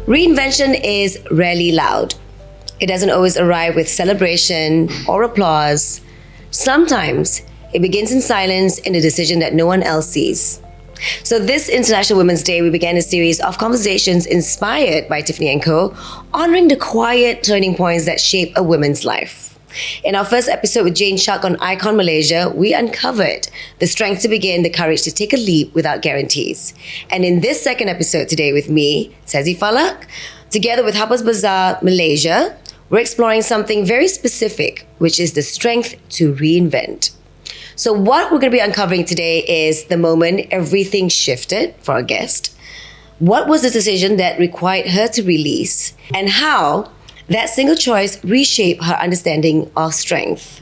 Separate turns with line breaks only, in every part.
Reinvention is rarely loud. It doesn't always arrive with celebration or applause. Sometimes it begins in silence in a decision that no one else sees. So this International Women's Day, we began a series of conversations inspired by Tiffany Co, honoring the quiet turning points that shape a woman's life. In our first episode with Jane Shark on Icon Malaysia, we uncovered the strength to begin, the courage to take a leap without guarantees. And in this second episode today with me, Sazzy Falak, together with Harper's Bazaar Malaysia, we're exploring something very specific, which is the strength to reinvent. So what we're going to be uncovering today is the moment everything shifted for our guest. What was the decision that required her to release, and how that single choice reshaped her understanding of strength?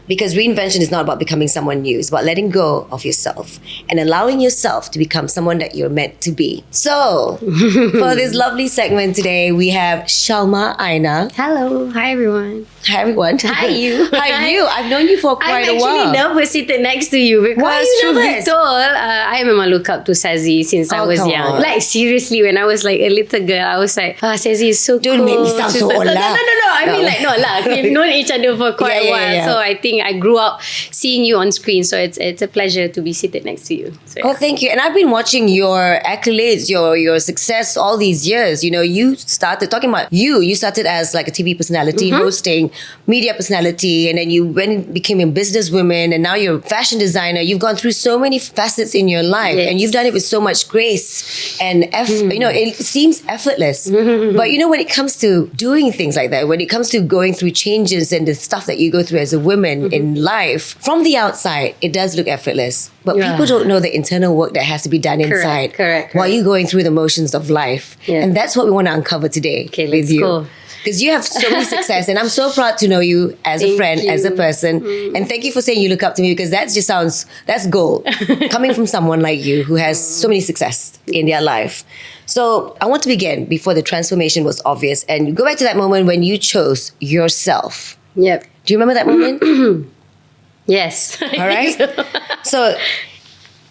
Because reinvention is not about becoming someone new. It's about letting go of yourself and allowing yourself to become someone that you're meant to be. So, for this lovely segment today, we have Shalma Ainaa.
Hello. Hi, everyone.
Hi, everyone.
Hi, you.
Hi, you. I've known you for quite a while.
I'm actually nervous seated next to you because,
why are you
truth be
nervous?
told, I am a look up to Sazzy since I was
come
young.
on.
Like, seriously, when I was like a little girl, I was like, Sazzy is so
Don't
cool.
make me sound so old
No.
lah.
I mean, like, no lah. We've known each other for quite a while.
Yeah.
So I think I grew up seeing you on screen. So it's a pleasure to be seated next to you. So,
Oh, thank you. And I've been watching your accolades, your success all these years. You know, you started talking about you started as like a TV personality, hosting, media personality, and then you went and became a businesswoman, and now you're a fashion designer. You've gone through so many facets in your life,
Yes.
and you've done it with so much grace and you know, it seems effortless. But you know, when it comes to doing things like that, when it comes to going through changes and the stuff that you go through as a woman in life, from the outside, it does look effortless. But
Yeah.
people don't know the internal work that has to be done inside
correct.
while you're going through the motions of life.
Yeah.
And that's what we want to uncover today
Okay,
with
let's
you.
go.
Because you have so many success, and I'm so proud to know you as a
Thank
friend,
you.
as a person. And thank you for saying you look up to me, because that just sounds, that's gold. Coming from someone like you who has so many success in their life. So I want to begin before the transformation was obvious, and go back to that moment when you chose yourself.
Yep.
Do you remember that moment?
Yes.
All right. So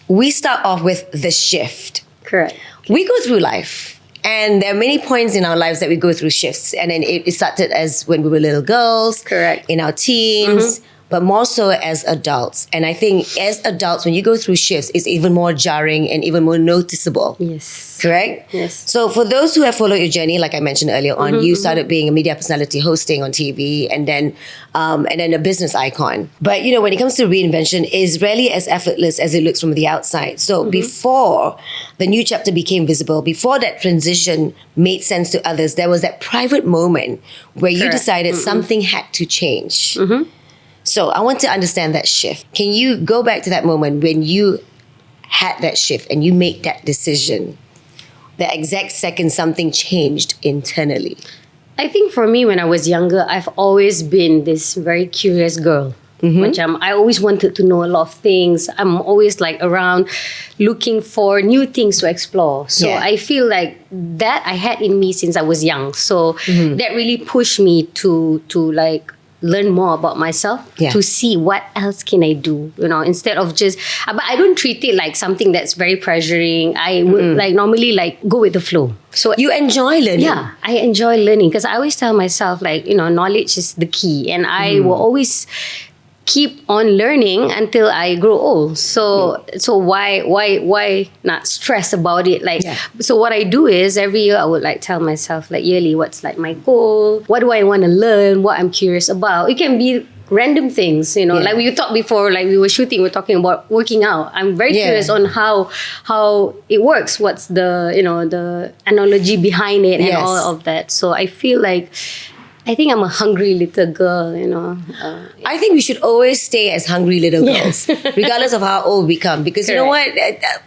we start off with the shift.
Correct.
We go through life, and there are many points in our lives that we go through shifts. And then it started as when we were little girls,
Correct.
in our teens, but more so as adults. And I think as adults, when you go through shifts, it's even more jarring and even more noticeable.
Yes.
Correct?
Yes.
So for those who have followed your journey, like I mentioned earlier on, you started being a media personality, hosting on TV, and then a business icon. But you know, when it comes to reinvention, it's rarely as effortless as it looks from the outside. So before the new chapter became visible, before that transition made sense to others, there was that private moment where you
Correct.
decided something had to change. So I want to understand that shift. Can you go back to that moment when you had that shift and you made that decision? The exact second something changed internally.
I think for me, when I was younger, I've always been this very curious girl. I always wanted to know a lot of things. I'm always like around looking for new things to explore. So
Yeah.
I feel like that I had in me since I was young. So that really pushed me to like learn more about myself,
Yeah.
to see what else can I do, you know, instead of just, but I don't treat it like something that's very pressuring. I would like normally like go with the flow. So
You enjoy learning.
yeah, I enjoy learning because I always tell myself like, you know, knowledge is the key, and I will always keep on learning until I grow old. So why not stress about it? Like,
Yeah.
so what I do is every year I would like tell myself like yearly what's like my goal, what do I want to learn, what I'm curious about. It can be random things, you know,
Yeah.
like we talked before, like we were shooting, we're talking about working out. I'm very
Yeah.
curious on how it works. What's the, you know, the analogy behind it and
Yes.
all of that. So I feel like, I think I'm a hungry little girl, you know.
I think we should always stay as hungry little girls, regardless of how old we become. Because you know what?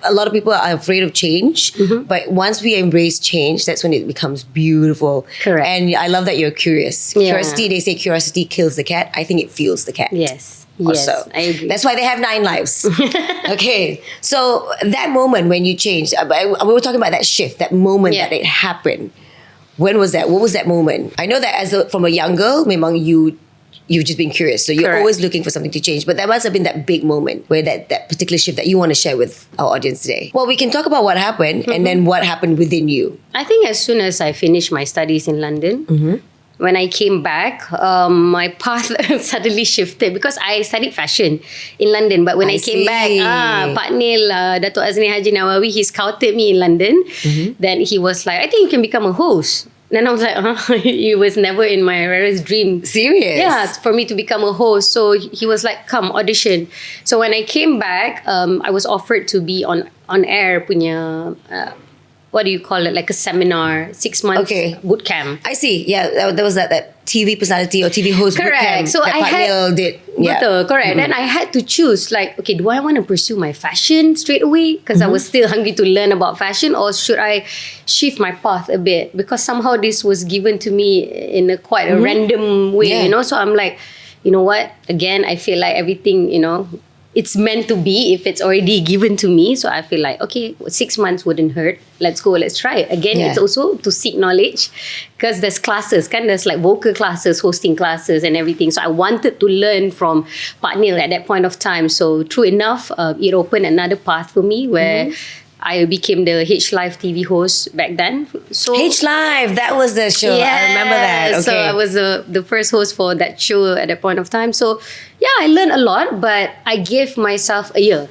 A lot of people are afraid of change. But once we embrace change, that's when it becomes beautiful.
Correct.
And I love that you're curious.
Yeah.
Curiosity, they say curiosity kills the cat. I think it fuels the cat.
Yes.
Also.
Yes, I agree.
That's why they have 9 lives. Okay. So that moment when you changed, we were talking about that shift, that moment
Yeah.
that it happened. When was that? What was that moment? I know that from a young girl, memang you you've just been curious. So you're
Correct.
always looking for something to change. But that must have been that big moment where that particular shift that you want to share with our audience today. Well, we can talk about what happened and then what happened within you.
I think as soon as I finished my studies in London, when I came back, my path suddenly shifted because I studied fashion in London. But when I came back, Pak Nil, Dato' Azni Haji Nawawi, he scouted me in London. Then he was like, I think you can become a host. Then I was like, it was never in my rarest dream.
Serious?
Yeah, for me to become a host. So he was like, come audition. So when I came back, I was offered to be on air punya, what do you call it? Like a seminar, 6 months boot camp.
I see. Yeah, there was that TV personality or TV host boot
Correct.
camp
So
that
I
Pak
had
Nil did. Yeah.
Betul, correct. Then I had to choose like, okay, do I want to pursue my fashion straight away? Because I was still hungry to learn about fashion, or should I shift my path a bit? Because somehow this was given to me in a quite a random way,
Yeah.
you know? So I'm like, you know what? Again, I feel like everything, you know, it's meant to be if it's already given to me. So I feel like, okay, 6 months wouldn't hurt. Let's go, let's try it. Again,
Yeah.
it's also to seek knowledge because there's classes, there's like vocal classes, hosting classes and everything. So I wanted to learn from Pak Nil at that point of time. So true enough, it opened another path for me where I became the H Live TV host back then. So
H Live, that was the show. I remember that. Okay.
So I was the first host for that show at that point of time. So yeah, I learned a lot, but I gave myself a year.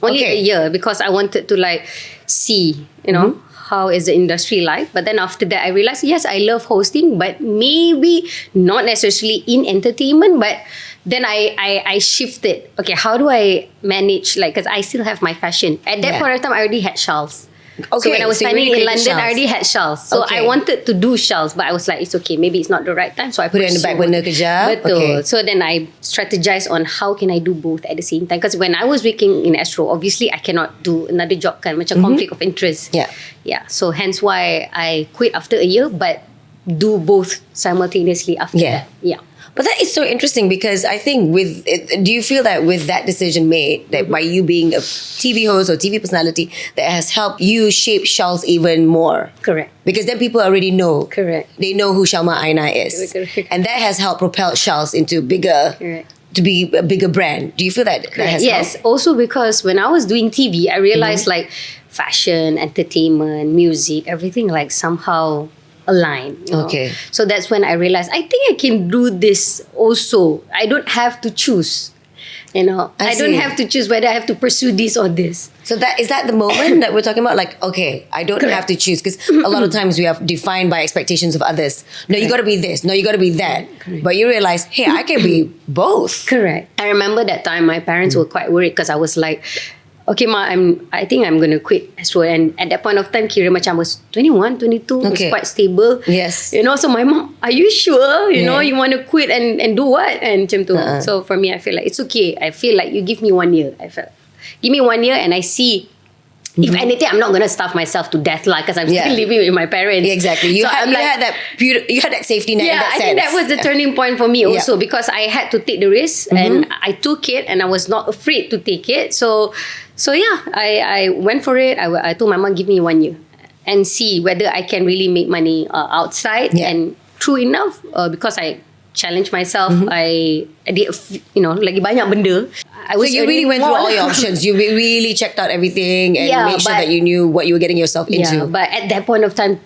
Only a year because I wanted to like see, you know, how is the industry like. But then after that, I realized, yes, I love hosting, but maybe not necessarily in entertainment, but then I shifted. Okay, how do I manage, like, because I still have my fashion. At that point of time, I already had SHALS. So when I was studying in London, I already had SHALS. So I wanted to do SHALS, but I was like, it's okay, maybe it's not the right time. So I
Put it in the back burner kejap.
Betul.
Okay.
So then I strategized on how can I do both at the same time. Because when I was working in Astro, obviously I cannot do another job kan, macam conflict of interest.
Yeah.
Yeah. So hence why I quit after a year, but do both simultaneously after that. Yeah.
But that is so interesting because I think do you feel that with that decision made, that by you being a TV host or TV personality, that has helped you shape SHALS even more?
Correct.
Because then people already know.
Correct.
They know who Shalma Ainaa is.
Correct.
And that has helped propel SHALS into to be a bigger brand. Do you feel that has
Yes.
helped?
Also because when I was doing TV, I realized like fashion, entertainment, music, everything like somehow align. You know?
Okay.
So that's when I realized I think I can do this also. I don't have to choose. You know, I don't
see.
have to choose whether I have to pursue this or this.
So is that the moment that we're talking about? Like, okay, I don't have to choose, because a lot of times we are defined by expectations of others. No, you got to be this. No, you got to be that. But you realize, hey, I can be both.
Correct. I remember that time my parents were quite worried because I was like, okay, Ma, I think I'm going to quit Astro. And at that point of time, kira macam I was 21, 22, was quite stable.
Yes.
You know, so my mom, are you sure? You know, you want to quit and do what? And macam tu. So for me, I feel like it's okay. I feel like you give me 1 year. Give me 1 year and I see. If anything, I'm not going to starve myself to death because I'm still living with my parents.
Exactly. You had that safety net in that sense.
I think that was the turning point for me also because I had to take the risk and I took it and I was not afraid to take it. So yeah, I went for it. I told my mom, give me 1 year and see whether I can really make money outside. And true enough, because I challenged myself, I did, lagi banyak benda.
So you really went through all your options. You really checked out everything and made sure that you knew what you were getting yourself into.
Yeah, but at that point of time,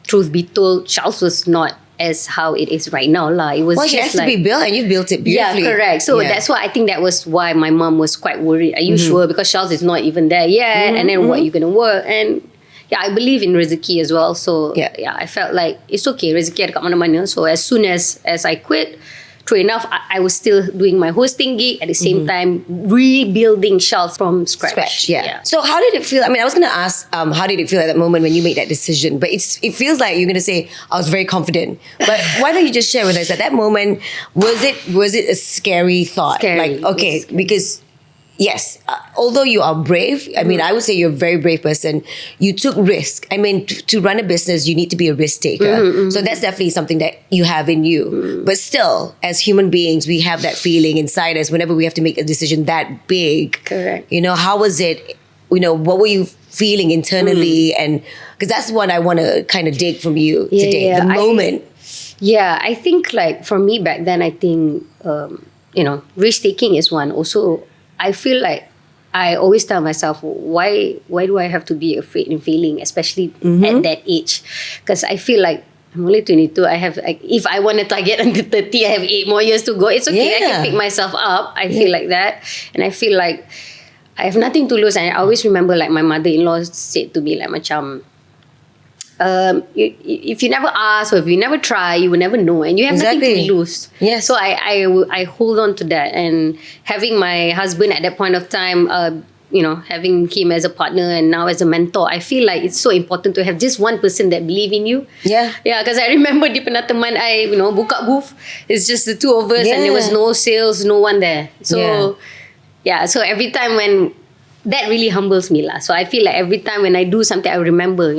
truth be told, SHALS was not as how it is right now. It was
it has to be built and you've built it beautifully.
Yeah, correct. So that's why I think that was why my mom was quite worried. Are you sure? Because SHALS is not even there yet. And then what are you going to work? And yeah, I believe in rezeki as well. So yeah, I felt like it's okay. Rezeki ada kat mana-mana. So as soon as I quit, true enough, I was still doing my hosting gig at the same time, rebuilding SHALS from scratch.
Yeah. So how did it feel? I mean, I was going to ask, how did it feel at that moment when you made that decision? But it feels like you're going to say, I was very confident. But why don't you just share with us at that moment, was it a scary thought?
Scary.
Like, okay, because yes, although you are brave, I mean, I would say you're a very brave person. You took risk. I mean, to run a business, you need to be a risk taker. So that's definitely something that you have in you. But still, as human beings, we have that feeling inside us whenever we have to make a decision that big.
Correct.
How was it? What were you feeling internally? And because that's what I want to kind of dig from you today. The moment.
Yeah, I think like for me back then, I think, risk taking is one. Also, I feel like I always tell myself, why do I have to be afraid in failing, especially at that age? Because I feel like I'm only 22. I have, like, if I want to target until 30, I have 8 more years to go. It's okay. I can pick myself up. I feel like that. And I feel like I have nothing to lose. And I always remember like my mother-in-law said to me like macam, if you never ask or if you never try, you will never know, and you have nothing to lose.
Yes.
So I hold on to that, and having my husband at that point of time, having him as a partner and now as a mentor, I feel like it's so important to have just one person that believe in you.
Yeah.
Yeah, because I remember di pernah teman I, buka booth. It's just the two of us, and there was no sales, no one there. So so every time when that really humbles me lah. So I feel like every time when I do something, I remember,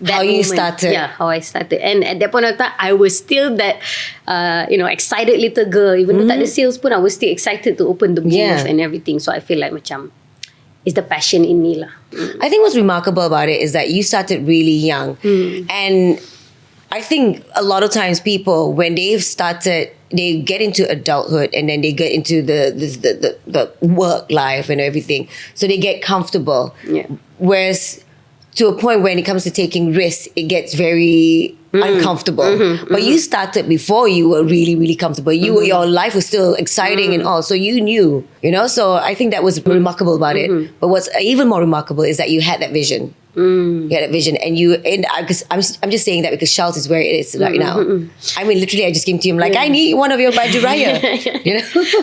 that
how you started.
Yeah, how I started. And at that point of time, I was still that, excited little girl. Even though tak ada sales pun, I was still excited to open the booth and everything. So I feel like macam, it's the passion in me lah.
I think what's remarkable about it is that you started really young. And I think a lot of times people, when they've started, they get into adulthood and then they get into the work life and everything. So they get comfortable.
Yeah.
Whereas to a point when it comes to taking risks, it gets very uncomfortable. But you started before you were really, really comfortable. Your life was still exciting and all. So you knew, So I think that was remarkable about it. But what's even more remarkable is that you had that vision. You had that vision, and I'm just saying that because SHALS is where it is right now. I mean, literally, I just came to him like, I need one of your baju raya.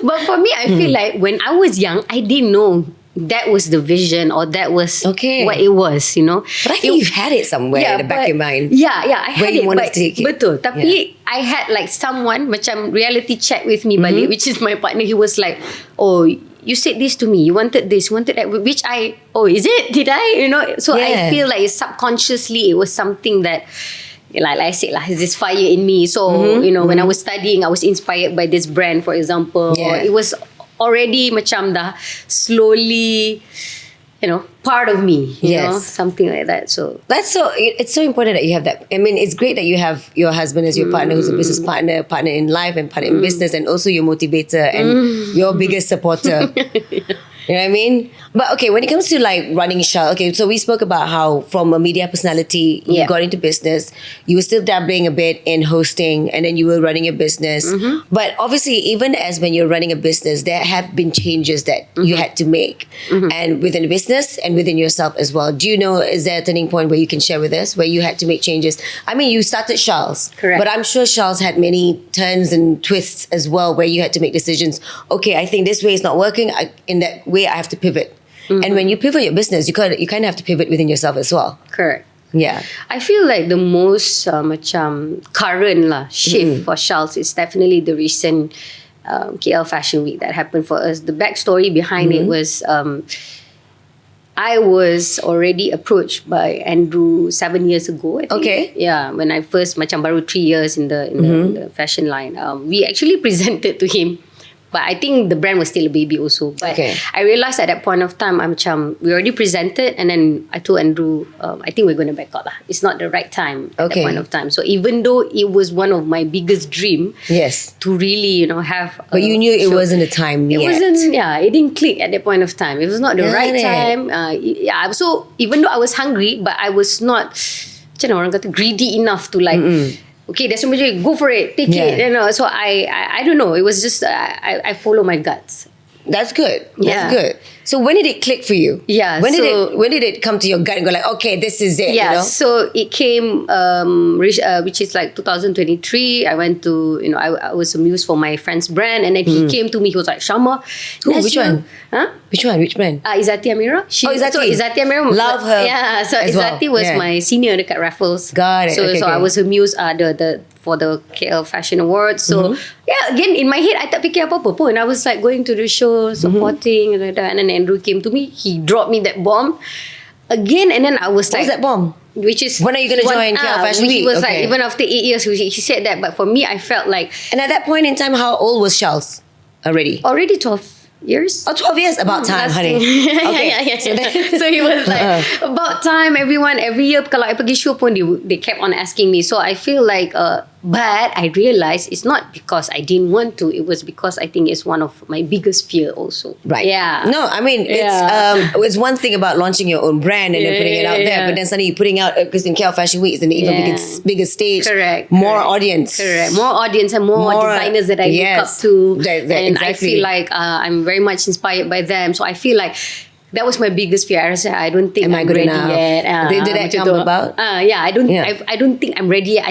But for me, I feel like when I was young, I didn't know that was the vision or that was what it was,
But I think you had it somewhere in the back of your mind.
Yeah, I had
where you
it.
wanted to take it.
Betul. Tapi I had like someone macam reality check with me balik, which is my partner. He was like, oh, you said this to me. You wanted this, you wanted that. Which is it? Did I? So I feel like subconsciously it was something that, like I said, has this fire in me. So, when I was studying, I was inspired by this brand, for example. Or it was already macam dah slowly, part of me, you know, something like that. So
it's so important that you have that. I mean, it's great that you have your husband as your partner, who's a business partner in life and partner in business, and also your motivator and your biggest supporter. You know what I mean? But okay, when it comes to like running SHALS, okay, so we spoke about how from a media personality, you got into business, you were still dabbling a bit in hosting, and then you were running a business. But obviously, even as when you're running a business, there have been changes that you had to make, and within the business and within yourself as well. Do you know, is there a turning point where you can share with us where you had to make changes? I mean, you started SHALS,
correct,
but I'm sure SHALS had many turns and twists as well where you had to make decisions. Okay, I think this way is not working. In that way, I have to pivot. And when you pivot your business, you kind of have to pivot within yourself as well.
Correct.
Yeah.
I feel like the most macam current shift for SHALS is definitely the recent KL Fashion Week that happened for us. The backstory behind it was I was already approached by Andrew 7 years ago, I think. Okay. Yeah, when I first macam baru 3 years in the fashion line. We actually presented to him. But I think the brand was still a baby also. But I realised at that point of time, we already presented, and then I told Andrew, I think we're going to back out lah. It's not the right time at that point of time. So even though it was one of my biggest dream, to really, have.
But you knew it wasn't the time yet.
It wasn't. Yeah, it didn't click at that point of time. It was not the right time. So even though I was hungry, but I was not, macam orang kata, greedy enough to like. Okay, there's so much, go for it, take it. So I don't know. It was just I follow my guts.
That's good. That's good. So when did it click for you?
Yeah.
When did it come to your gut and go like, okay, this is it?
Yeah. So it came, which is like 2023. I went to, I was amused for my friend's brand, and then he came to me. He was like, Shalma,
which one?
Huh?
Which one? Which brand?
Izzati Amira.
Izzati.
So Izzati Amira.
Love her.
Yeah. So Izzati was my senior dekat Raffles.
Got it.
So I was amused for the KL Fashion Awards. So again, in my head, I tak fikir apa-apa pun. I was like going to the show, supporting, and then Andrew came to me. He dropped me that bomb again, and then I was like,
"What's that bomb?"
Which is,
when are you going to join KL Fashion Week?
He was like, even after 8 years, he said that. But for me, I felt like.
And at that point in time, how old was SHALS already?
Already 12 years.
Oh, 12 years. About time, honey.
Okay. So he was like, about time, everyone, every year, kalau I pergi show pun, they kept on asking me. So I feel like, But I realized it's not because I didn't want to. It was because I think it's one of my biggest fear also.
Right.
Yeah.
No, I mean, it's one thing about launching your own brand and then putting it out there, but then suddenly you're putting out, because in KL Fashion Week, it's an even bigger stage.
Correct.
More audience.
Correct. More audience and more designers that I look up to. And I feel like I'm very much inspired by them. So I feel like that was my biggest fear. I said, I don't think I'm
good
ready
enough?
yet.
Did that come about?
I don't think I'm ready yet.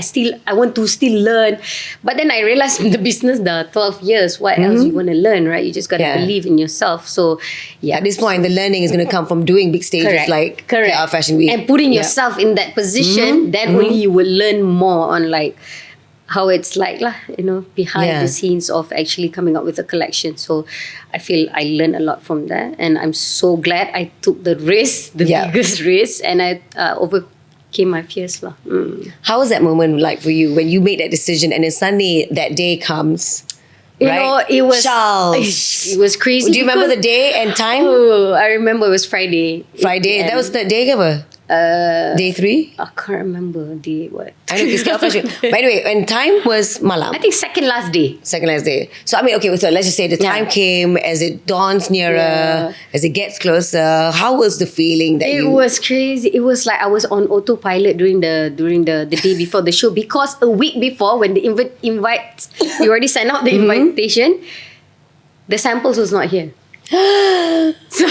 I want to still learn. But then I realized the business, the 12 years, what else you want to learn, right? You just got to believe in yourself. So
at this point, the learning is going to come from doing big stages like KL Fashion Week.
And putting yourself in that position, then only you will learn more on like how it's like lah, behind the scenes of actually coming up with a collection. So I feel I learned a lot from that, and I'm so glad I took the risk, the biggest risk, and I overcame my fears lah.
How was that moment like for you when you made that decision and then suddenly that day comes?
You know, it was
SHALS.
It was crazy.
Do you remember the day and time?
Oh, I remember it was Friday.
That was the day ke day 3?
I can't remember day what.
I know it's KL Fashion. By the way, and time was malam.
I think second last day.
Second last day. So I mean, okay, so let's just say the time came as it dawns nearer, as it gets closer. How was the feeling that
It was crazy. It was like I was on autopilot during the day before the show, because a week before when the invite you already sent out the invitation, the samples was not here. So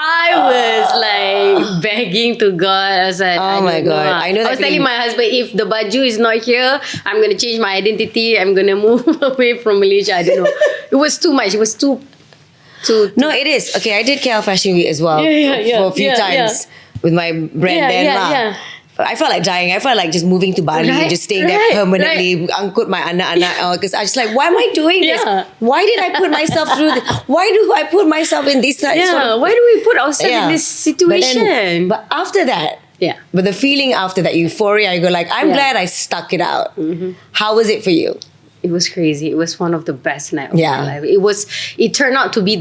I was like begging to God. I was like,
oh my God. I know that
I was telling my husband, if the baju is not here, I'm going to change my identity. I'm going to move away from Malaysia. I don't know. It was too much. It was too.
No, it is. Okay, I did KL Fashion Week as well for a few times with my brand then. I felt like dying. I felt like just moving to Bali and just staying there permanently. Angkut my anak-anak, because I was like, why am I doing this? Why did I put myself through this? Why do I put myself in this sort of...
Why do we put ourselves in this situation?
But after that, but the feeling after that euphoria, you go like, I'm glad I stuck it out. How was it for you?
It was crazy. It was one of the best nights of my life. It turned out to be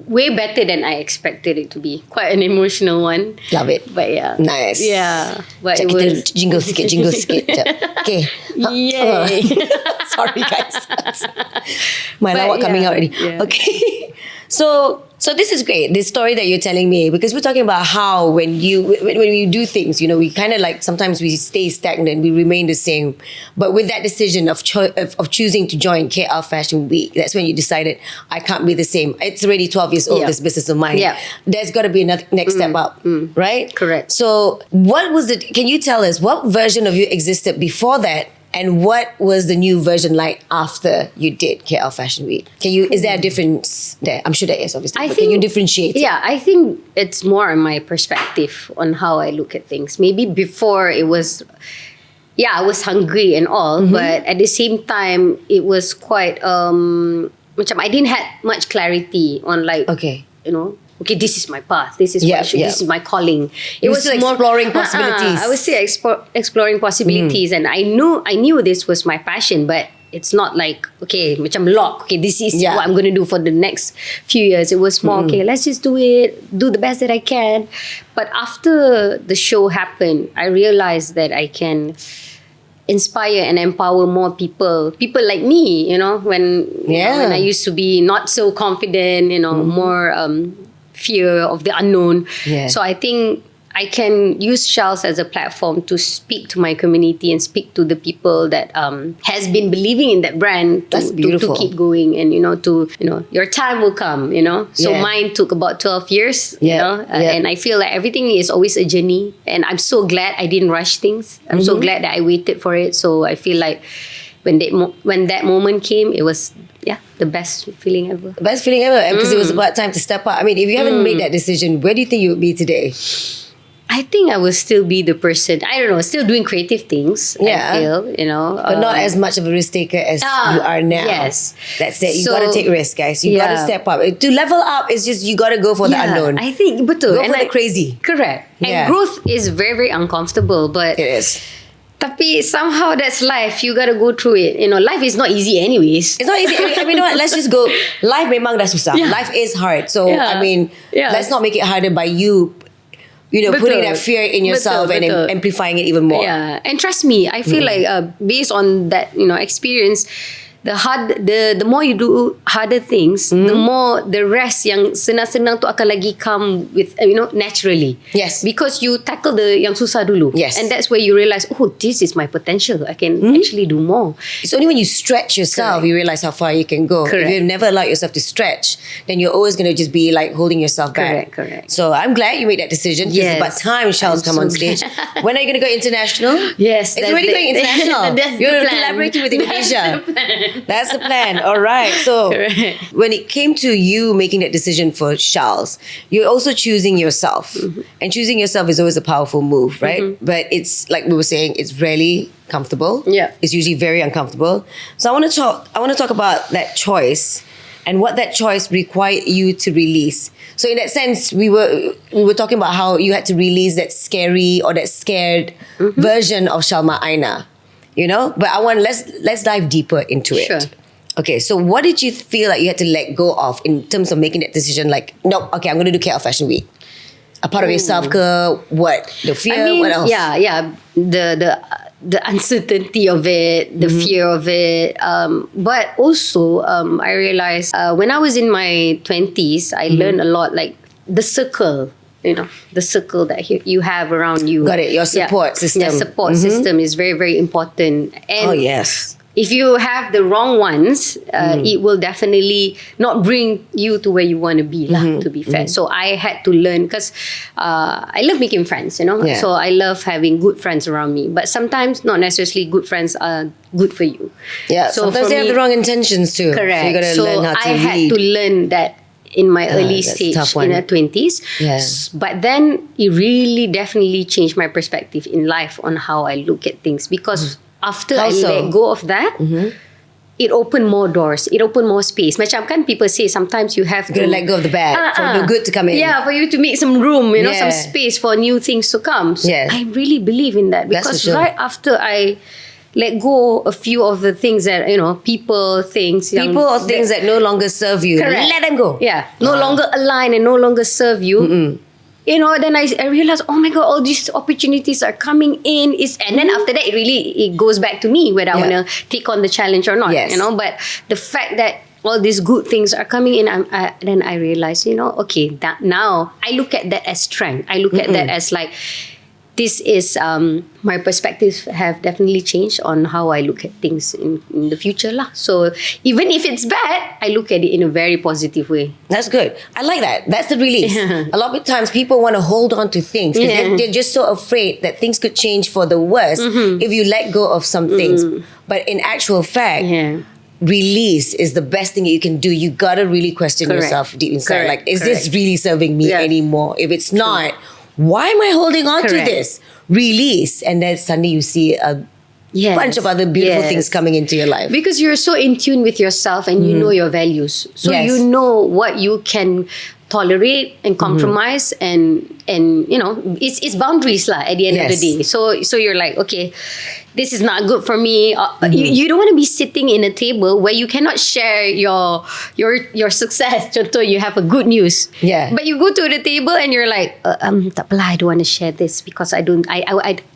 way better than I expected it to be. Quite an emotional one.
Love it.
But
nice.
Yeah. But
it was... Jingle sikit. Okay.
Yay.
Sorry guys. My lawak coming out already. Okay. So this is great, this story that you're telling me, because we're talking about how when you do things, we kind of like, sometimes we stay stagnant, we remain the same. But with that decision of choosing to join KL Fashion Week, that's when you decided, I can't be the same. It's already 12 years old, this business of mine. There's got to be another next step up, right?
Correct.
So can you tell us what version of you existed before that? And what was the new version like after you did KL Fashion Week? Is there a difference there? I'm sure there is, obviously. Can you differentiate?
Yeah, I think it's more on my perspective on how I look at things. Maybe before it was, I was hungry and all, but at the same time, it was quite, I didn't have much clarity on like, okay, this is my path. This is this is my calling.
It was still exploring possibilities.
I was still exploring possibilities, and I knew this was my passion, but it's not like, okay, macam lock. Okay, this is what I'm going to do for the next few years. It was more, okay, let's just do it, do the best that I can. But after the show happened, I realized that I can inspire and empower more people like me, when I used to be not so confident, more fear of the unknown. So I think I can use SHALS as a platform to speak to my community and speak to the people that has been believing in that brand to keep going, and your time will come, so mine took about 12 years, and I feel like everything is always a journey, and I'm so glad I didn't rush things. I'm so glad that I waited for it. So I feel like when that moment came, it was the best feeling ever.
The best feeling ever, because it was about time to step up. I mean, if you haven't made that decision, where do you think you would be today?
I think I will still be the person, I don't know, still doing creative things, I feel,
But not as much of a risk taker as you are now.
Yes.
That's it. You got to take risks, guys. You got to step up. To level up, it's just you got to go for the unknown.
I think, betul.
Go for the crazy.
Correct. And growth is very, very uncomfortable, but...
It is.
Tapi somehow that's life. You gotta go through it. Life is not easy anyways.
It's not easy. I mean, you know what? Let's just go. Life memang dah susah. Life is hard. So, I mean, let's not make it harder by you putting that fear in yourself and amplifying it even more.
Yeah, and trust me, I feel like based on that, experience, the more you do harder things, the more the rest yang senang-senang tu akan lagi come with naturally.
Yes.
Because you tackle the yang susah dulu.
Yes.
And that's where you realize, oh, this is my potential. I can actually do more.
It's only when you stretch yourself you realize how far you can go.
Correct.
If you've never allowed yourself to stretch, then you're always going to just be like holding yourself back.
Correct.
So I'm glad you made that decision.
Yes.
It's about time Charles come on stage. When are you going to go international?
Yes.
It's already going international.
That's
You're
the plan.
collaborating with Indonesia. That's the plan. All right. So when it came to you making that decision for SHALS, you're also choosing yourself. And choosing yourself is always a powerful move, right? But it's like we were saying, it's rarely comfortable.
Yeah.
It's usually very uncomfortable. So I want to talk about that choice and what that choice required you to release. So in that sense, we were talking about how you had to release that scary or that scared version of Shalma Ainaa. But let's dive deeper into it.
Sure.
Okay, so what did you feel like you had to let go of in terms of making that decision? Like, no, okay, I'm going to do KL Fashion Week. A part of yourself, what? The fear, what else?
Yeah. The uncertainty of it, the fear of it. But also, I realized when I was in my 20s, I learned a lot, like the circle. The circle that you have around you.
Got it. Your support system.
Your support system is very, very important. And
oh, yes.
if you have the wrong ones, it will definitely not bring you to where you want to be, to be fair. So I had to learn because I love making friends,
Yeah.
So I love having good friends around me. But sometimes not necessarily good friends are good for you.
Yeah, so sometimes they have the wrong intentions too.
Correct.
So you got to learn how to
I had to learn that in my early
that's a
stage
tough one.
in the 20s.
Yeah.
But then it really definitely changed my perspective in life on how I look at things because after I let go of that, it opened more doors. It opened more space. Macam kan people say sometimes you have to
let go of the bad for the good to come in.
Yeah, for you to make some room, some space for new things to come. So
Yeah.
I really believe in that
That's
because
for sure.
right after I let go a few of the things that people, things
Or things that no longer serve you.
Correct.
Let them go.
Yeah, no longer align and no longer serve you. Then I realized, oh my God, all these opportunities are coming in. And then after that, it goes back to me whether I want to take on the challenge or not.
Yes.
But the fact that all these good things are coming in, then I realized, okay, that now I look at that as strength. I look at that as like, this is my perspectives have definitely changed on how I look at things in the future lah. So even if it's bad, I look at it in a very positive way.
That's good. I like that. That's the release. A lot of times people want to hold on to things because they're just so afraid that things could change for the worse if you let go of some things. But in actual fact, release is the best thing you can do. You gotta really question yourself deep inside. Like, is this really serving me anymore? If it's not, why am I holding on to this? Release. And then suddenly you see a bunch of other beautiful things coming into your life.
Because you're so in tune with yourself and you know your values. So you know what you can tolerate and compromise and it's boundaries lah at the end of the day. So you're like, okay, this is not good for me. You don't want to be sitting in a table where you cannot share your success. Contoh, you have a good news.
Yeah.
But you go to the table and you're like, tak apalah, I don't want to share this because I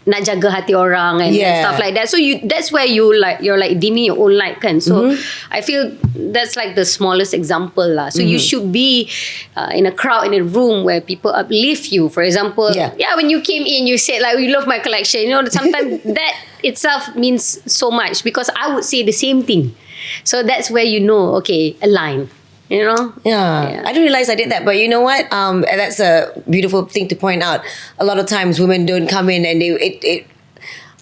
nak jaga hati orang and stuff like that. So that's where you're like dimming your own light kan. So I feel that's like the smallest example lah. So you should be in a crowd, in a room where people uplift you. For example, when you came in, you said like, we love my collection. Sometimes that itself means so much because I would say the same thing. So that's where okay, align.
I didn't realize I did that, but you know what? And that's a beautiful thing to point out. A lot of times women don't come in and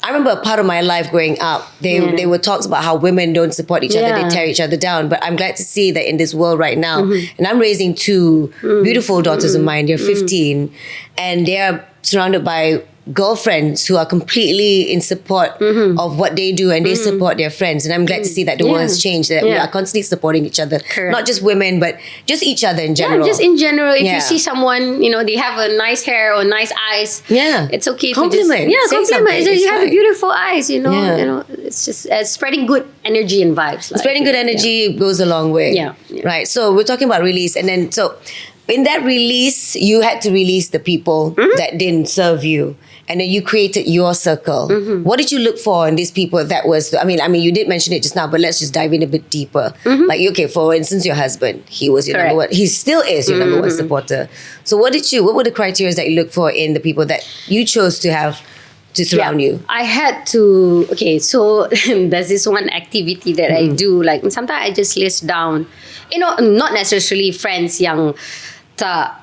I remember a part of my life growing up, they were talks about how women don't support each other, they tear each other down. But I'm glad to see that in this world right now, and I'm raising two beautiful daughters of mine, they're 15, and they are surrounded by girlfriends who are completely in support of what they do and they support their friends. And I'm glad to see that the world has changed, that we are constantly supporting each other.
Correct.
Not just women, but just each other in general.
Yeah, just in general. If you see someone, they have a nice hair or nice eyes, it's okay
compliment.
to just... compliment.
It's
you have
fine.
beautiful eyes, it's just spreading good energy and vibes.
Spreading good energy goes a long way.
Yeah.
Right. So we're talking about release. And then, so in that release, you had to release the people that didn't serve you. And then you created your circle. What did you look for in these people that was, I mean, you did mention it just now, but let's just dive in a bit deeper. Like, okay, for instance, your husband, he was your number one, he still is your number one supporter. So what were the criteria that you looked for in the people that you chose to have to surround you?
I had to, so there's this one activity that I do, like sometimes I just list down, not necessarily friends yang tak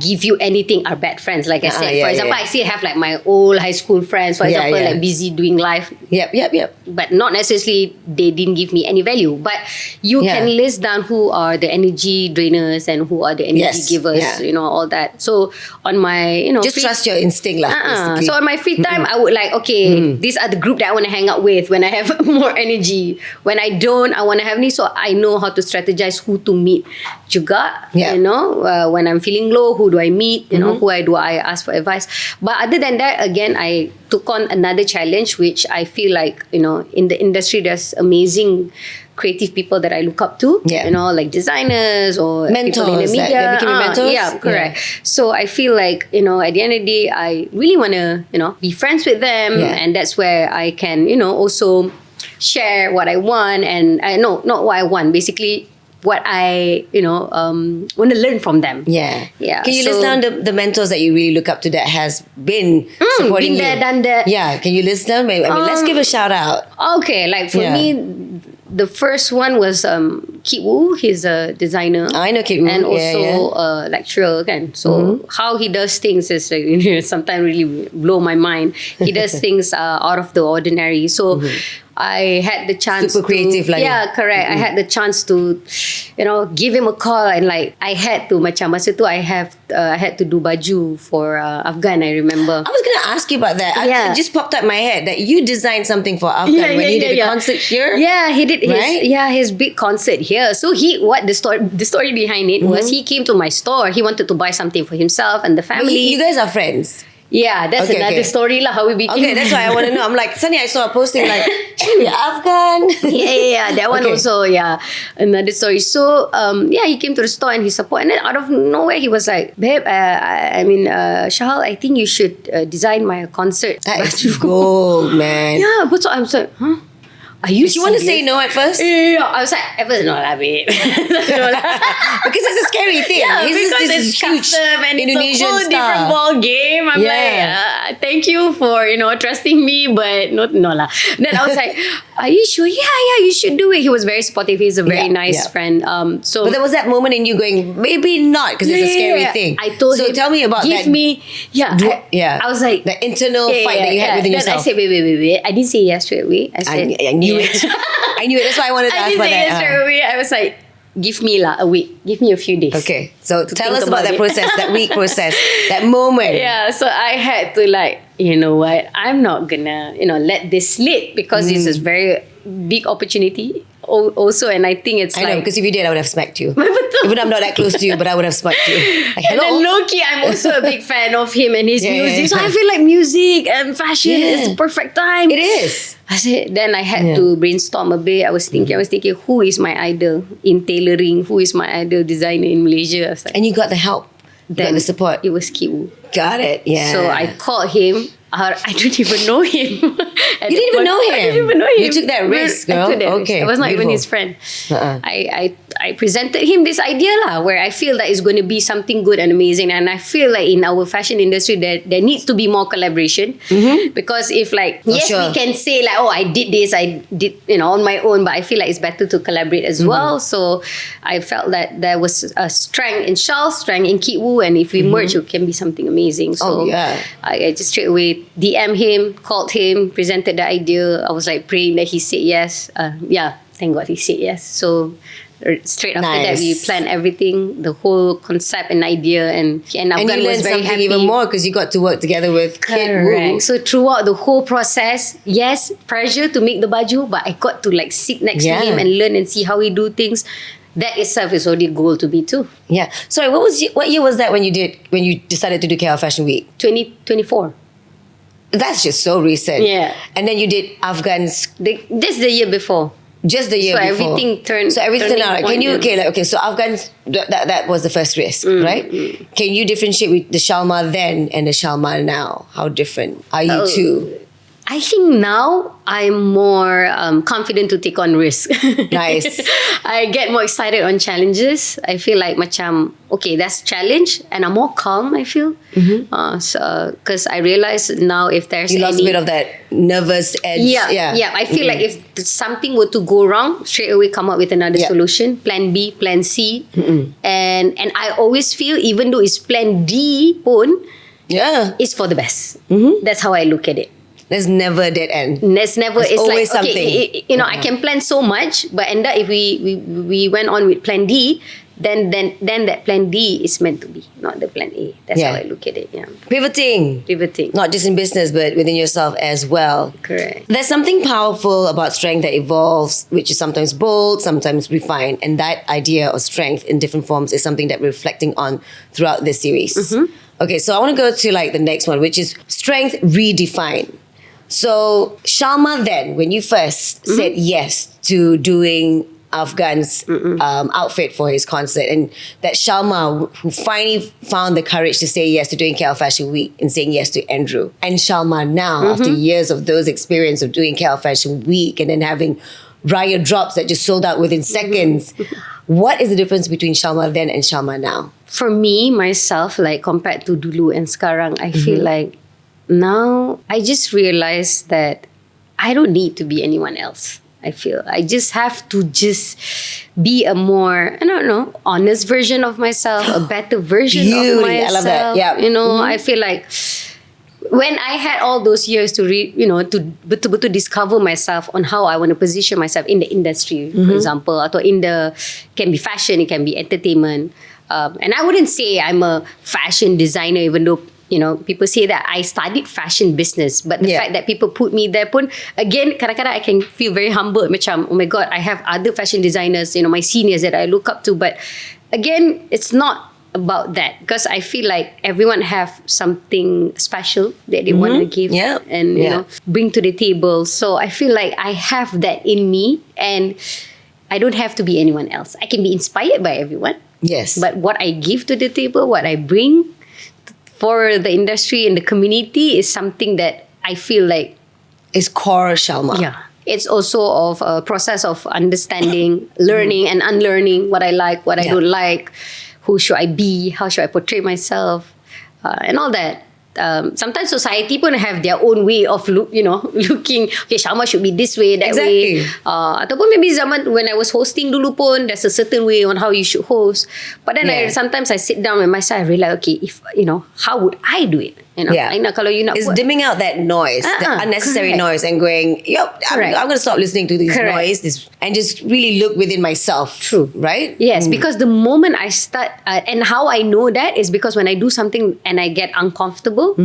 give you anything are bad friends. Like I said, for example, I still have like my old high school friends, for example, like busy doing life.
Yep.
But not necessarily they didn't give me any value. But you can list down who are the energy drainers and who are the energy givers, all that. So on my,
just trust your instinct lah.
So on my free time, I would like, these are the group that I want to hang out with when I have more energy. When I don't, I want to have so I know how to strategize who to meet juga, when I'm feeling low, who do I meet, who do I ask for advice. But other than that, again, I took on another challenge, which I feel like, in the industry, there's amazing creative people that I look up to, like designers or
mentors,
people in the media.
That became mentors?
Yeah, correct. So I feel like, at the end of the day, I really want to, be friends with them. And that's where I can, also share what I want and, no, not what I want, basically what I, want to learn from them.
Yeah. Can you
So-
list down the mentors that you really look up to that has been supporting
been there,
you?
done that.
Yeah. Can you list them? Let's give a shout out.
Okay, like for me, the first one was Kit Woo. He's a designer.
I know Kit Woo.
And also a lecturer. Again. So how he does things is like, sometimes really blow my mind. He does things out of the ordinary. So I had the chance
Super creative lah.
Yeah, correct. I had the chance to, give him a call and like I had to masa tu I had to do baju for Afghan, I remember.
I was going to ask you about that. It just popped up in my head that you designed something for Afghan when he did a concert here.
Yeah, he did
Right?
his big concert here. So the story behind it was he came to my store. He wanted to buy something for himself and the
But
family.
you guys are friends.
Yeah, that's another story lah, how we became.
Okay, that's why I want to know. I'm like, suddenly I saw a posting like, hey, Afghan.
yeah. That one also, another story. So, he came to the store and he supported. And then out of nowhere, he was like, babe, Shahal, I think you should design my concert.
That is gold, man.
Yeah, but so I was like, huh? Are you
Did you want to say no at first?
Yeah, I was like, at first, no lah, babe. No lah.
Because it's a scary thing.
Yeah, because
this
it's
huge
custom and
Indonesian
it's a whole
star.
different ball game. I'm like, thank you for trusting me, but no lah. Then I was like, are you sure? Yeah, you should do it. He was very supportive. He's a very nice friend. So
But there was that moment in you going, maybe not, because it's a scary thing.
I told him,
tell me about that.
give me, I was like,
the internal fight that you had within
then
yourself.
I said, wait. I didn't say yes straight away. I said,
I knew it. I knew it. That's why I wanted to
I
ask
didn't
about
say yes
that.
straight away. I was like, give me a week. Give me a few days.
Okay, so tell
think
us about
about
that
it.
process, that week process, that moment.
Yeah, so I had to like, you know what, I'm not gonna, let this slip because this is very big opportunity also, and I think it's
I know,
like,
because if you did, I would have smacked you.
Betul.
Even though I'm not that close to you, but I would have smacked you. Like,
and then
hello?
low-key, I'm also a big fan of him and his
Yeah,
music.
yeah,
So I
yeah.
feel like music and fashion is the perfect time.
It is.
I said, then I had to brainstorm a bit. I was thinking, who is my idol in tailoring? Who is my idol designer in Malaysia? I was like,
And you got the help. You got the support.
It was Kit Woo.
Got it. Yeah.
So I called him. I don't even know him.
You didn't even know him?
I didn't even know him.
You took that risk, girl.
I took that
Okay,
risk. I was not even
beautiful.
his friend.
Uh-uh.
I presented him this idea where I feel that it's going to be something good and amazing. And I feel like in our fashion industry, there needs to be more collaboration. Because if yes,
sure.
we can say like, oh, I did this, I did, on my own. But I feel like it's better to collaborate as well. So I felt that there was a strength in SHALS, strength in Kit Woo. And if we merge, it can be something amazing. So I just straight away DM him, called him, presented the idea. I was like praying that he said yes. Thank God he said yes. So straight after that, we planned everything, the whole concept and idea, and Afghan
you
was
learned
very
something
happy.
even more because you got to work together with Kit
Correct.
Woo.
So throughout the whole process, yes, pressure to make the baju, but I got to like sit next to him and learn and see how he do things. That itself is already a goal to be too.
Yeah. Sorry, what year was that when you decided to do KL Fashion Week?
2024.
That's just so recent.
Yeah.
And then you did Afghan's.
This the year before.
Just the year
So
before.
everything turned.
So everything
turning
out.
point,
Can you
yeah.
So Afghan that was the first risk, right? Can you differentiate with the Shalma then and the Shalma now? How different are you two?
I think now I'm more confident to take on risk.
Nice.
I get more excited on challenges. I feel like macam, okay, that's challenge, and I'm more calm, I feel. Because I realize now if there's
You lost a bit of that nervous edge.
Yeah. I feel like if something were to go wrong, straight away come up with another solution. Plan B, plan C. And I always feel even though it's plan D pun, it's for the best. That's how I look at it.
There's never a dead end.
There's never.
There's
It's
always
like
something.
okay, I can plan so much, but end up if we went on with plan D, then that plan D is meant to be, not the plan A. That's how I look at it. Yeah,
Pivoting. Not just in business, but within yourself as well.
Correct.
There's something powerful about strength that evolves, which is sometimes bold, sometimes refined. And that idea of strength in different forms is something that we're reflecting on throughout this series. Okay, so I want to go to like the next one, which is strength redefined. So Shalma then, when you first said yes to doing Afghan's outfit for his concert, and that Shalma who finally found the courage to say yes to doing KL Fashion Week and saying yes to Andrew, and Shalma now after years of those experience of doing KL Fashion Week and then having riot drops that just sold out within seconds. What is the difference between Shalma then and Shalma now?
For me, myself, like compared to dulu and sekarang, I feel like now I just realized that I don't need to be anyone else. I feel I just have to just be a more, I don't know, honest version of myself, a better version of myself.
I love that. Yeah.
I feel like when I had all those years to to discover myself on how I want to position myself in the industry, for example, or can be fashion, it can be entertainment. And I wouldn't say I'm a fashion designer, even though people say that I studied fashion business, but the fact that people put me there pun, again, kadang-kadang I can feel very humble. Macam, oh my God, I have other fashion designers, my seniors that I look up to. But again, it's not about that, because I feel like everyone have something special that they want to give and bring to the table. So I feel like I have that in me, and I don't have to be anyone else. I can be inspired by everyone.
Yes.
But what I give to the table, what I bring for the industry and the community is something that I feel like
is core Shalma.
Yeah. It's also of a process of understanding, learning and unlearning what I like, what I don't like, who should I be, how should I portray myself, and all that. Sometimes society pun have their own way of looking. Okay, Shalma should be this way, that way. Ataupun maybe zaman when I was hosting dulu pun, there's a certain way on how you should host. But then sometimes I sit down with myself, I realize, okay, if how would I do it? Aina, kalau you nak
it's
buat,
dimming out that noise, the unnecessary noise, and going, I'm going to stop listening to this noise, and just really look within myself.
True.
Right?
Yes, because the moment I start, and how I know that is because when I do something and I get uncomfortable,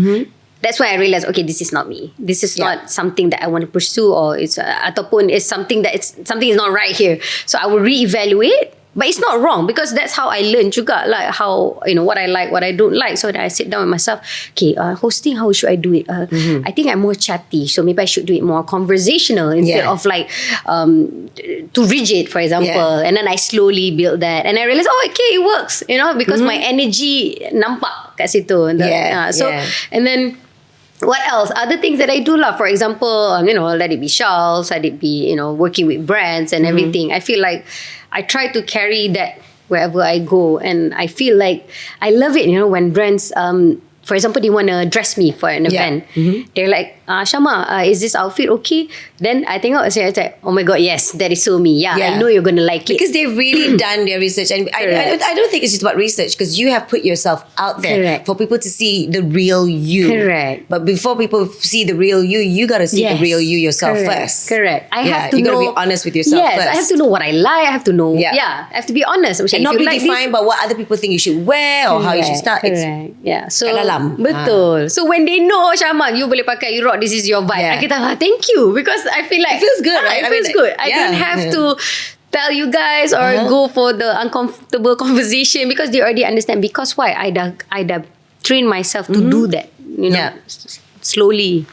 that's why I realize, okay, this is not me. This is not something that I want to pursue, or it's ataupun it's something that something is not right here. So I will reevaluate. But it's not wrong, because that's how I learn juga, like how, what I like, what I don't like. So that I sit down with myself, okay, hosting, how should I do it? I think I'm more chatty, so maybe I should do it more conversational instead of like too rigid, for example. And then I slowly build that, and I realize, okay, it works, because my energy nampak kat situ. And then what else? Other things that I do lah. For example, let it be SHALS, let it be, working with brands and everything. I feel like I try to carry that wherever I go, and I feel like I love it. When brands, for example, they want to dress me for an event. They're like, Shalma, is this outfit okay? Then I think, oh my God, yes, that is so me. I know you're going to like it.
Because they've really done their research. And I don't think it's just about research, because you have put yourself out there for people to see the real you.
Correct.
But before people see the real you got to see the real you yourself first.
Correct. I have to
you
know.
You got to be honest with yourself first.
I have to know what I like. I have to know. I have to be honest.
And not be defined by what other people think you should wear or how you should start.
Correct. So,
dalam.
Betul. So when they know, Shalma, you boleh pakai, you rock, this is your vibe. I kata, thank you, because I feel like
it feels good, right?
It feels good. I don't have to tell you guys or go for the uncomfortable conversation, because they already understand. Because why? I train myself to do that, slowly.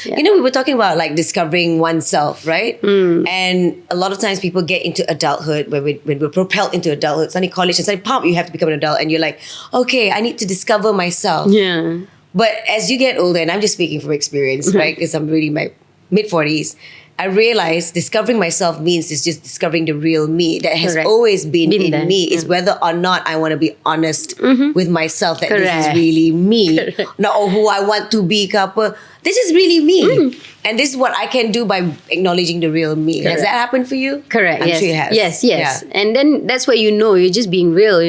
Yeah.
You know, we were talking about like discovering oneself, right? And a lot of times people get into adulthood when we're propelled into adulthood, suddenly college, and suddenly pump, you have to become an adult, and you're like, okay, I need to discover myself.
Yeah.
But as you get older, and I'm just speaking from experience, right? Because I'm really in my mid-40s, I realized discovering myself means it's just discovering the real me that has
Correct.
always been in
there.
me. Is whether or not I want to be honest with myself that this is
Correct.
really me, not who I want to be. Couple, this is really me, and this is what I can do by acknowledging the real me. Has
Correct.
that happened for you?
Correct.
I'm
yes.
sure it has.
Yes.
Yeah.
And then that's where you know you're just being real,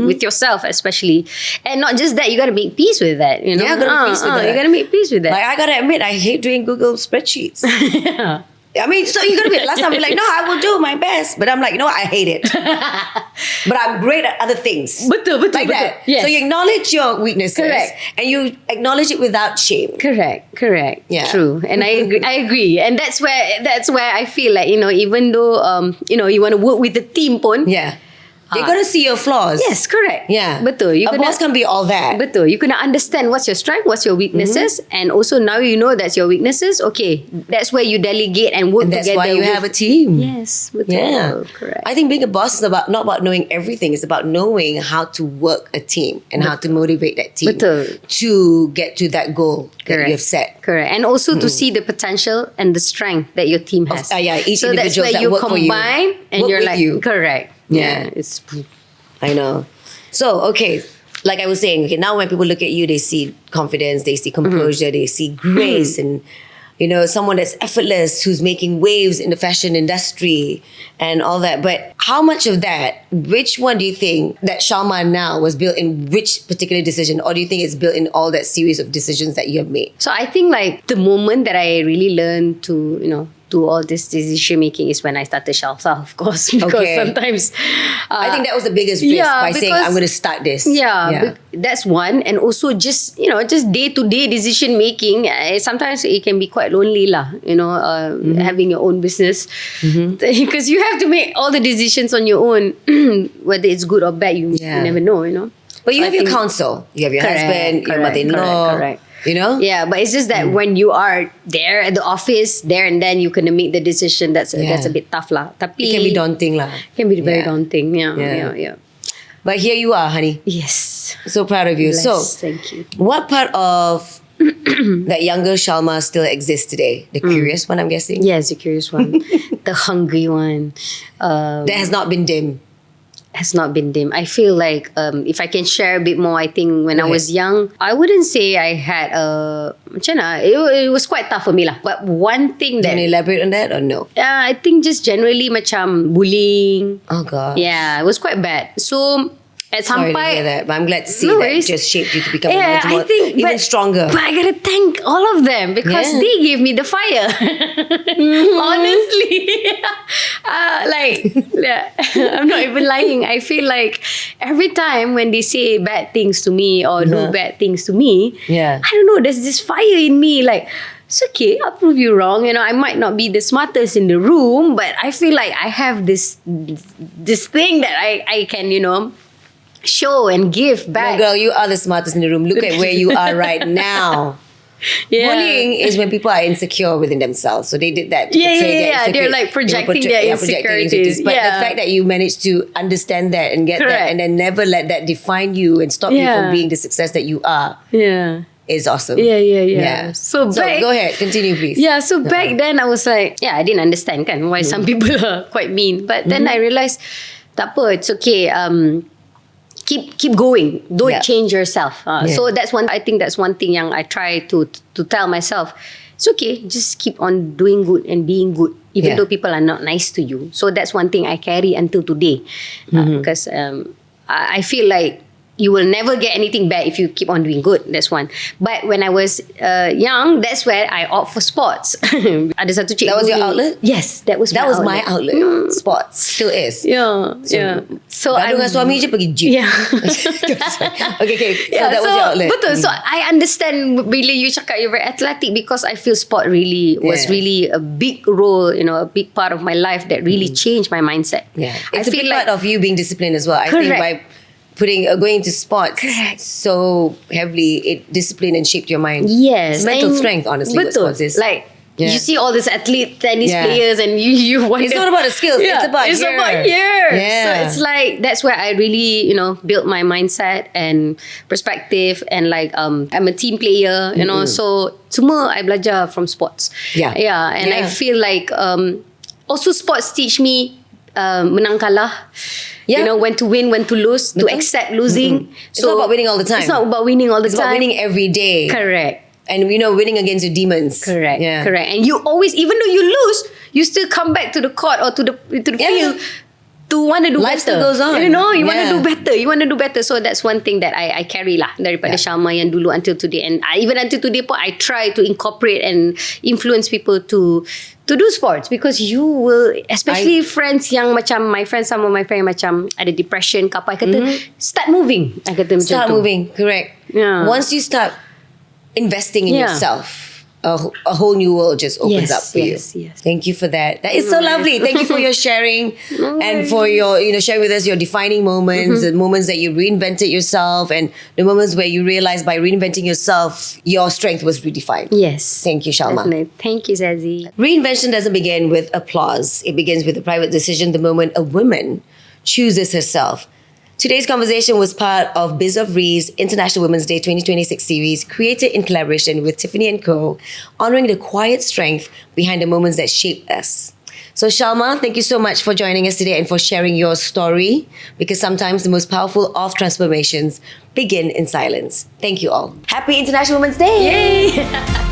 with yourself, especially, and not just that. You got to make peace with that. You know,
Yeah, gotta make peace with that.
You got to make peace with that.
Like I gotta admit, I hate doing Google spreadsheets.
Yeah.
I mean, so you gotta be. Last time I'm like, no, I will do my best, but I'm like, you know what, I hate it. But I'm great at other things.
Betul,
Like that.
Yes.
So you acknowledge your weaknesses,
Correct.
and you acknowledge it without shame.
Correct.
Yeah.
True. And I agree. And that's where I feel like, even though you want to work with the team pun.
Yeah, they're gonna see your flaws.
Yes, correct.
Yeah,
Betul.
A boss can be all that.
Betul. You kena understand what's your strength, what's your weaknesses, and also now you know that's your weaknesses. Okay, that's where you delegate and work
And that's
together.
why you have a team.
Yes, betul.
Yeah,
Correct.
I think being a boss is not about knowing everything. It's about knowing how to work a team and how to motivate that team
Betul.
to get to that goal that
Correct.
you have set.
Correct. And also to see the potential and the strength that your team has.
Each
so that's
individuals
where
that
you
work for you,
combine and
work
you're
with
like,
you.
correct.
Yeah.
It's
I know. So, okay, like I was saying, okay, now when people look at you, they see confidence, they see composure, they see grace, and someone that's effortless, who's making waves in the fashion industry and all that. But how much of that, which one do you think that Shalma now was built in which particular decision, or do you think it's built in all that series of decisions that you have made?
So I think like the moment that I really learned to, do all this decision making is when I started SHALS, of course. Because
Okay.
sometimes
I think that was the biggest risk by saying,
because-
I'm going to start this.
that's one. And also just day-to-day decision making, sometimes it can be quite lonely lah, having your own business. Because you have to make all the decisions on your own, whether it's good or bad, you never know,
But you
So
have
I
your
think-
counsel. You have your
Correct,
husband, your
correct,
mother-in-law.
correct.
Yeah,
but it's just that when you are there at the office, there and then you can make the decision. That's a bit tough lah. Tapi
It can be daunting lah.
Can be very
Yeah.
daunting. Yeah.
But here you are, honey.
Yes.
So proud of you.
Bless.
So,
Thank you.
what part of that younger Shalma still exists today? The curious one, I'm guessing?
Yes, the curious one, the hungry one.
That has not been dim.
Has not been dim. I feel like if I can share a bit more, I think when I
Go
was young, I wouldn't say I had macam mana, it was quite tough for me lah. But one thing
Can
that
you elaborate on that or no?
I think just generally macam bullying.
Oh, God.
Yeah, it was quite bad. So at
Sorry to
sampai
hear that, but I'm glad to see
No
that
worries.
just shaped you to become
Yeah,
more,
I think
even stronger.
But I gotta thank all of them because
Yeah.
they gave me the fire. Honestly, I'm not even lying. I feel like every time when they say bad things to me or do bad things to me,
Yeah.
I don't know. There's this fire in me, like. It's okay, I'll prove you wrong. I might not be the smartest in the room, but I feel like I have this thing that I can, show and give
No,
back.
girl, you are the smartest in the room. Look at where you are right now.
Yeah.
Bullying is when people are insecure within themselves. So they did that to
Yeah,
portray
yeah,
their
yeah. They're like projecting their insecurities.
But
Yeah.
the fact that you managed to understand that and get that
Correct.
and then never let that define you and stop you
Yeah.
from being the success that you are
Yeah.
is awesome.
Yeah. So back,
go ahead, continue please.
Yeah, so back then I was like, I didn't understand kan why some people are quite mean. But then I realized, tak apa, it's okay. Keep going. Don't
Yeah.
change yourself.
Yeah.
So I think that's one thing yang I try to tell myself. It's okay. Just keep on doing good and being good, even
Yeah.
though people are not nice to you. So that's one thing I carry until today, because I feel like you will never get anything bad if you keep on doing good. That's one. But when I was young, that's where I opt for sports. Ada satu cikgu
That was your
ni-
outlet?
Yes, that was
my outlet. Sports still is.
Yeah, So
Gaduh dengan suami je pergi gym.
Yeah.
Okay. So that was your outlet.
Betul. So I understand bila you cakap you're very athletic because I feel sport really was
Yeah.
really a big role, a big part of my life that really changed my mindset.
Yeah,
I
it's a
feel
big
like
part of you being disciplined as well. I think
Correct.
by going into sports
Correct.
so heavily, it disciplined and shaped your mind.
Yes.
It's mental
and
strength, honestly, what
betul.
sports is.
Like,
Yeah.
you see all these athlete tennis
Yeah.
players and you wonder.
It's not about the skills, it's about
it's
here.
about here.
Yeah.
So it's like, that's where I really, built my mindset and perspective, and like, I'm a team player, so semua I belajar from sports.
Yeah.
Yeah. And I
Yeah.
feel like, also sports teach me, menang kalah.
Yeah.
When to win, when to lose, to
Betul.
accept losing.
It's not about winning all the time.
It's not about winning all the
It's
time.
about winning every day.
Correct.
And winning against your demons.
Correct.
Yeah.
Correct. And you always, even though you lose, you still come back to the court or to the
Yeah.
field to want to do
Life
better.
still goes on.
You want to
Yeah.
do better. You want to do better. So that's one thing that I carry lah daripada
Yeah.
Shalma yang dulu until today. And even until today pun, I try to incorporate and influence people to do sports, because you will, especially friends yang macam some of my friends macam ada depression ke apa, I kata start moving. I kata macam
Start
tu.
moving, correct.
Yeah.
Once you start investing in
Yeah.
yourself, a whole new world just opens up for you.
Yes.
Thank you for that. That is so lovely. Thank you for your sharing and for your, sharing with us your defining moments, the moments that you reinvented yourself, and the moments where you realized by reinventing yourself, your strength was redefined.
Yes.
Thank you, Shalma.
Definitely. Thank you, Sazzy.
Reinvention doesn't begin with applause. It begins with a private decision the moment a woman chooses herself. Today's conversation was part of BAZAAR's International Women's Day 2026 series, created in collaboration with Tiffany Co, honoring the quiet strength behind the moments that shaped us. So Shalma, thank you so much for joining us today and for sharing your story, because sometimes the most powerful of transformations begin in silence. Thank you all. Happy International Women's Day!
Yay!